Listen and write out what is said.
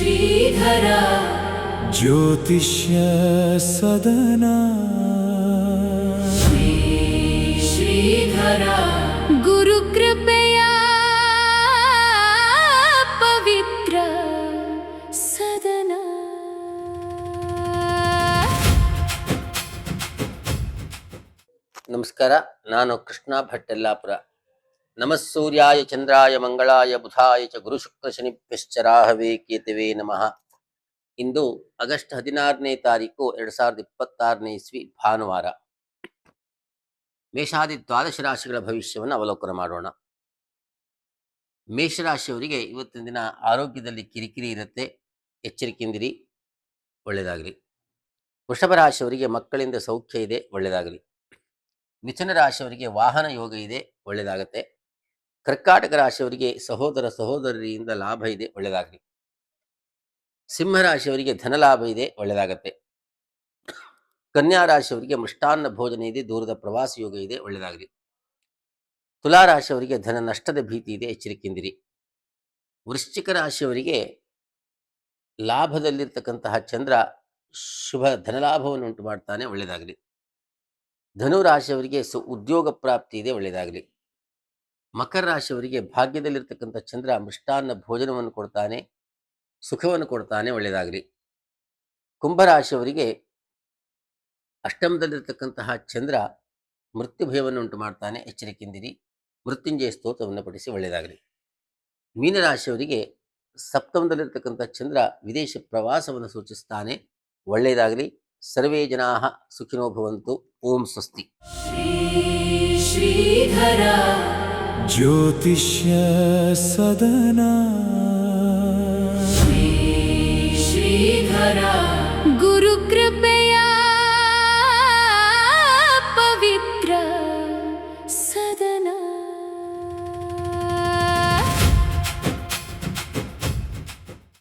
ಶ್ರೀಧರ ಜ್ಯೋತಿಷ್ಯ ಸದನ ಶ್ರೀಧರ ಗುರುಕೃಪೆಯ ಪವಿತ್ರ ಸದನ. ನಮಸ್ಕಾರ, ನಾನು ಕೃಷ್ಣ ಭಟ್ಟೆಲ್ಲಾಪುರ. ನಮಸ್ಸೂರ್ಯಾಯ ಚಂದ್ರಾಯ ಮಂಗಳಾಯ ಬುಧಾಯ ಚ ಗುರು ಶುಕ್ರ ಶನಿಭ್ಯಶ್ಚ ರಾಹವೇ ಕೇತವೇ ನಮಃ. ಇಂದು ಆಗಸ್ಟ್ 16ನೇ ತಾರೀಕು 2026ನೇ ಇಸ್ವಿ ಭಾನುವಾರ. ಮೇಷಾದಿ ದ್ವಾದಶ ರಾಶಿಗಳ ಭವಿಷ್ಯವನ್ನು ಅವಲೋಕನ ಮಾಡೋಣ. ಮೇಷರಾಶಿಯವರಿಗೆ ಇವತ್ತಿನ ದಿನ ಆರೋಗ್ಯದಲ್ಲಿ ಕಿರಿಕಿರಿ ಇರುತ್ತೆ, ಎಚ್ಚರಿಕೆಯಿಂದಿರಿ, ಒಳ್ಳೆಯದಾಗಲಿ. ವೃಷಭ ರಾಶಿಯವರಿಗೆ ಮಕ್ಕಳಿಂದ ಸೌಖ್ಯ ಇದೆ, ಒಳ್ಳೆಯದಾಗಲಿ. ಮಿಥುನ ರಾಶಿಯವರಿಗೆ ವಾಹನ ಯೋಗ ಇದೆ, ಒಳ್ಳೆಯದಾಗತ್ತೆ. ಕರ್ಕಾಟಕ ರಾಶಿಯವರಿಗೆ ಸಹೋದರ ಸಹೋದರಿಯಿಂದ ಲಾಭ ಇದೆ, ಒಳ್ಳೆಯದಾಗಲಿ. ಸಿಂಹ ರಾಶಿಯವರಿಗೆ ಧನ ಲಾಭ ಇದೆ, ಒಳ್ಳೆಯದಾಗತ್ತೆ. ಕನ್ಯಾ ರಾಶಿಯವರಿಗೆ ಮೃಷ್ಟಾನ್ನ ಭೋಜನ ಇದೆ, ದೂರದ ಪ್ರವಾಸ ಯೋಗ ಇದೆ, ಒಳ್ಳೆಯದಾಗಲಿ. ತುಲಾ ರಾಶಿಯವರಿಗೆ ಧನ ನಷ್ಟದ ಭೀತಿ ಇದೆ, ಎಚ್ಚರಿಕೆಯಿಂದಿರಿ. ವೃಶ್ಚಿಕ ರಾಶಿಯವರಿಗೆ ಲಾಭದಲ್ಲಿರ್ತಕ್ಕಂತಹ ಚಂದ್ರ ಶುಭ ಧನಲಾಭವನ್ನು ಉಂಟು ಮಾಡ್ತಾನೆ, ಒಳ್ಳೆಯದಾಗಲಿ. ಧನು ರಾಶಿಯವರಿಗೆ ಉದ್ಯೋಗ ಪ್ರಾಪ್ತಿ ಇದೆ, ಒಳ್ಳೆಯದಾಗಲಿ. ಮಕರ ರಾಶಿಯವರಿಗೆ ಭಾಗ್ಯದಲ್ಲಿರ್ತಕ್ಕಂಥ ಚಂದ್ರ ಮೃಷ್ಟಾನ್ನ ಭೋಜನವನ್ನು ಕೊಡ್ತಾನೆ, ಸುಖವನ್ನು ಕೊಡ್ತಾನೆ, ಒಳ್ಳೆಯದಾಗಲಿ. ಕುಂಭರಾಶಿಯವರಿಗೆ ಅಷ್ಟಮದಲ್ಲಿರ್ತಕ್ಕಂತಹ ಚಂದ್ರ ಮೃತ್ಯು ಭಯವನ್ನು ಉಂಟು ಮಾಡ್ತಾನೆ, ಎಚ್ಚರಿಕೆಯಿಂದಿರಿ. ಮೃತ್ಯುಂಜಯ ಸ್ತೋತ್ರವನ್ನು ಪಠಿಸಿ, ಒಳ್ಳೆಯದಾಗಲಿ. ಮೀನರಾಶಿಯವರಿಗೆ ಸಪ್ತಮದಲ್ಲಿರ್ತಕ್ಕಂಥ ಚಂದ್ರ ವಿದೇಶ ಪ್ರವಾಸವನ್ನು ಸೂಚಿಸ್ತಾನೆ, ಒಳ್ಳೆಯದಾಗಲಿ. ಸರ್ವೇ ಜನಾಃ ಸುಖಿನೋ ಭವಂತು. ಓಂ ಸ್ವಸ್ತಿ. ಶ್ರೀಧರ ಜ್ಯೋತಿಷ್ಯ ಸದನ ಶ್ರೀಧರ